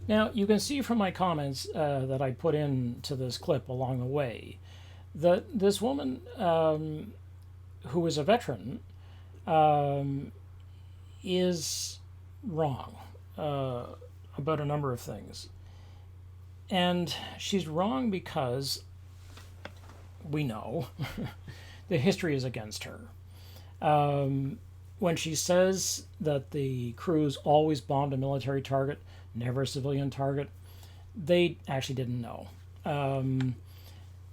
Now, you can see from my comments that I put into this clip along the way that this woman, who is a veteran, um, is wrong about a number of things. And she's wrong because we know the history is against her. When she says that the crews always bombed a military target, never a civilian target, they actually didn't know.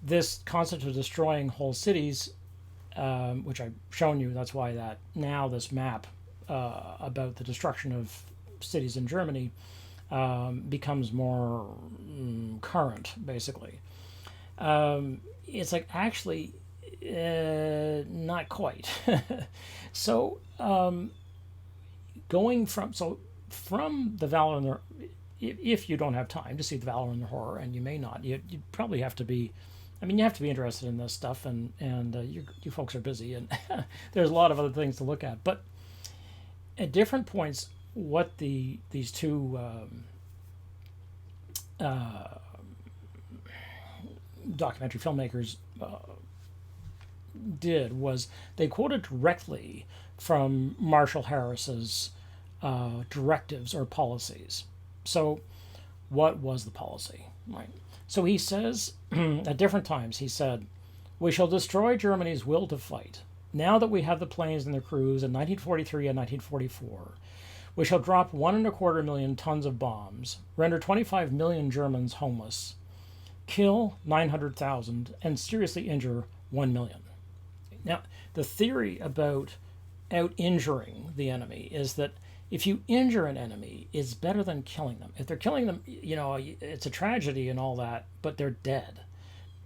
This concept of destroying whole cities, which I've shown you, that's why that now this map about the destruction of cities in Germany becomes more current, basically. It's like actually not quite. So going from the Valor and the, if you don't have time to see the Valor and the Horror, and you may not, you probably have to be. I mean, you have to be interested in this stuff, and you folks are busy, and there's a lot of other things to look at. But at different points, what these two documentary filmmakers did was they quoted directly from Marshall Harris's directives or policies. So, what was the policy? Right. So he says at different times he said, "We shall destroy Germany's will to fight. Now that we have the planes and the crews in 1943 and 1944, we shall drop 1.25 million tons of bombs, render 25 million Germans homeless, kill 900,000, and seriously injure 1 million." Now, the theory about out-injuring the enemy is that if you injure an enemy, it's better than killing them. If they're killing them, it's a tragedy and all that, but they're dead,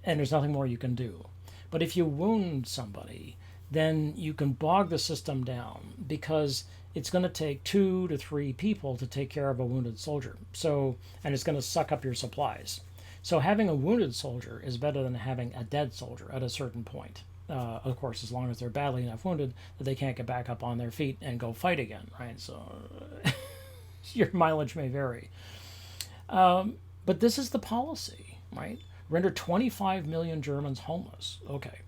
and there's nothing more you can do. But if you wound somebody, then you can bog the system down because it's going to take 2 to 3 people to take care of a wounded soldier. So, and it's going to suck up your supplies. So having a wounded soldier is better than having a dead soldier at a certain point. Of course, as long as they're badly enough wounded that they can't get back up on their feet and go fight again, right? So your mileage may vary. But this is the policy, right? Render 25 million Germans homeless. Okay.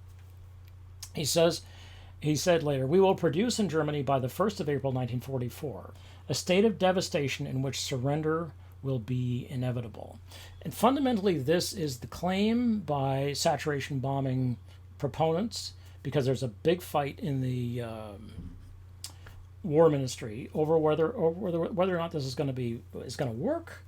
He said later, "We will produce in Germany by the 1st of April 1944 a state of devastation in which surrender will be inevitable." And fundamentally, this is the claim by saturation bombing proponents, because there's a big fight in the war ministry over whether or not this is going to work.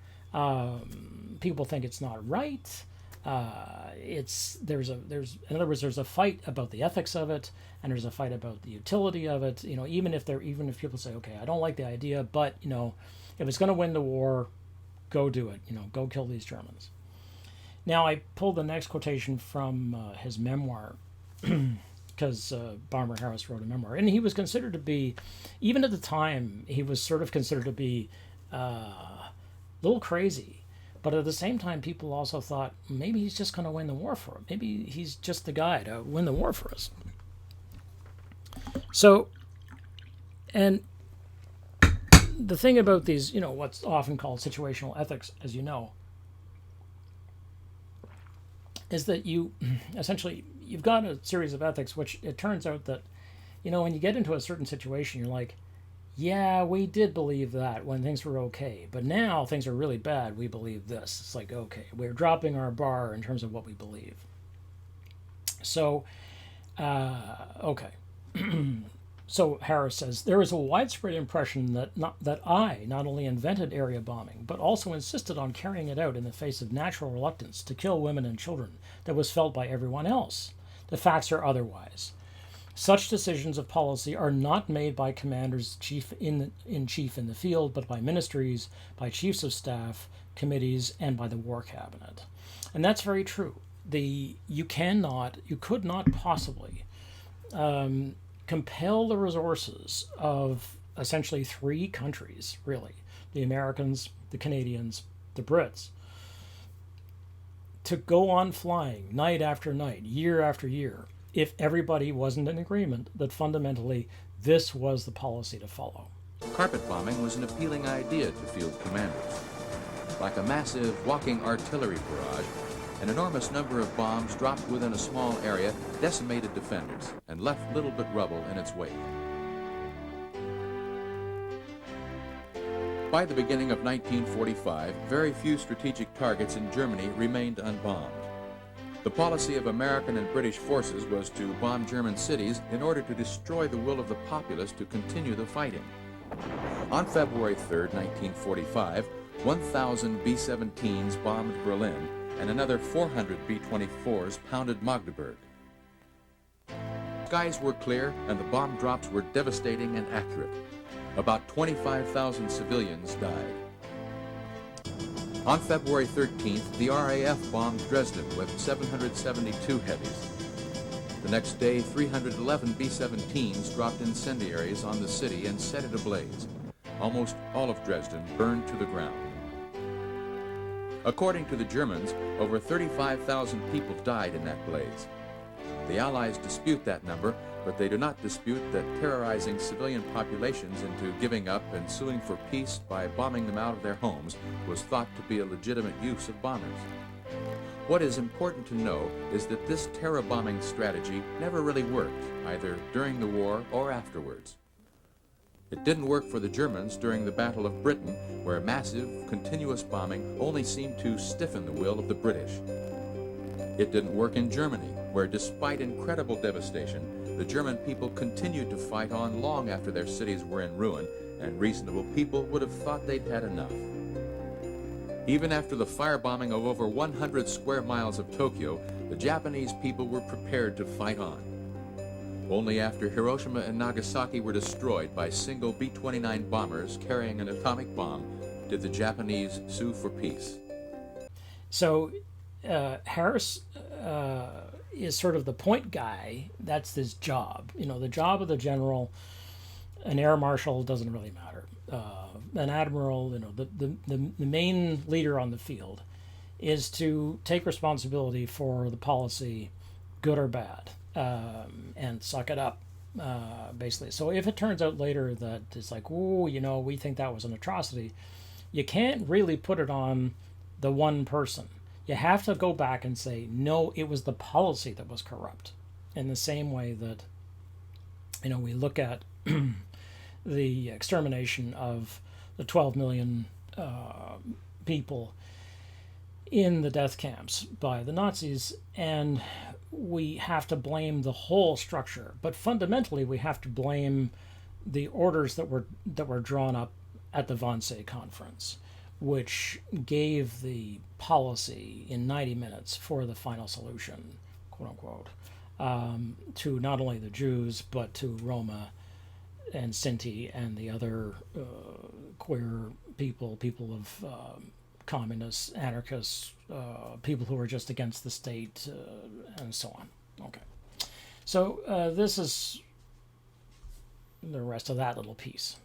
People think it's not right. There's in other words, there's a fight about the ethics of it, and there's a fight about the utility of it. Even if people say, okay, I don't like the idea, but if it's going to win the war, go do it. Go kill these Germans. Now, I pulled the next quotation from his memoir, because Barbara Harris wrote a memoir, and he was considered to be, even at the time, he was sort of considered to be a little crazy. But at the same time, people also thought, maybe he's just going to win the war for us. Maybe he's just the guy to win the war for us. So, and the thing about these, what's often called situational ethics, as you know, is that you've got a series of ethics, which it turns out that, when you get into a certain situation, you're like, yeah, we did believe that when things were okay, but now things are really bad, we believe this. It's like, okay, we're dropping our bar in terms of what we believe. So, okay. So Harris says, "There is a widespread impression that I not only invented area bombing, but also insisted on carrying it out in the face of natural reluctance to kill women and children that was felt by everyone else. The facts are otherwise. Such decisions of policy are not made by commanders in chief in the field, but by ministries, by chiefs of staff, committees, and by the war cabinet." And that's very true. You could not possibly compel the resources of essentially 3 countries, really, the Americans, the Canadians, the Brits, to go on flying night after night, year after year, if everybody wasn't in agreement that fundamentally this was the policy to follow. Carpet bombing was an appealing idea to field commanders. Like a massive walking artillery barrage, an enormous number of bombs dropped within a small area decimated defenders and left little but rubble in its wake. By the beginning of 1945, very few strategic targets in Germany remained unbombed. The policy of American and British forces was to bomb German cities in order to destroy the will of the populace to continue the fighting. On February 3, 1945, 1,000 B-17s bombed Berlin, and another 400 B-24s pounded Magdeburg. Skies were clear, and the bomb drops were devastating and accurate. About 25,000 civilians died. On February 13th, the RAF bombed Dresden with 772 heavies. The next day, 311 B-17s dropped incendiaries on the city and set it ablaze. Almost all of Dresden burned to the ground. According to the Germans, over 35,000 people died in that blaze. The Allies dispute that number, but they do not dispute that terrorizing civilian populations into giving up and suing for peace by bombing them out of their homes was thought to be a legitimate use of bombers. What is important to know is that this terror bombing strategy never really worked, either during the war or afterwards. It didn't work for the Germans during the Battle of Britain, where massive, continuous bombing only seemed to stiffen the will of the British. It didn't work in Germany, where despite incredible devastation, the German people continued to fight on long after their cities were in ruin, and reasonable people would have thought they'd had enough. Even after the firebombing of over 100 square miles of Tokyo, the Japanese people were prepared to fight on. Only after Hiroshima and Nagasaki were destroyed by single B-29 bombers carrying an atomic bomb did the Japanese sue for peace. So Harris is sort of the point guy. That's his job. You know, the job of the general, an air marshal doesn't really matter. An admiral, you know, the main leader on the field is to take responsibility for the policy, good or bad, and suck it up, basically. So if it turns out later that it's like, oh, you know, we think that was an atrocity, you can't really put it on the one person. You have to go back and say, no, it was the policy that was corrupt. In the same way that, you know, we look at the extermination of the 12 million people in the death camps by the Nazis, and we have to blame the whole structure. But fundamentally, we have to blame the orders that were drawn up at the Von3 conference, which gave the policy in 90 minutes for the final solution, quote unquote, to not only the Jews, but to Roma and Sinti and the other queer people of communists, anarchists, people who are just against the state, and so on. Okay. So this is the rest of that little piece.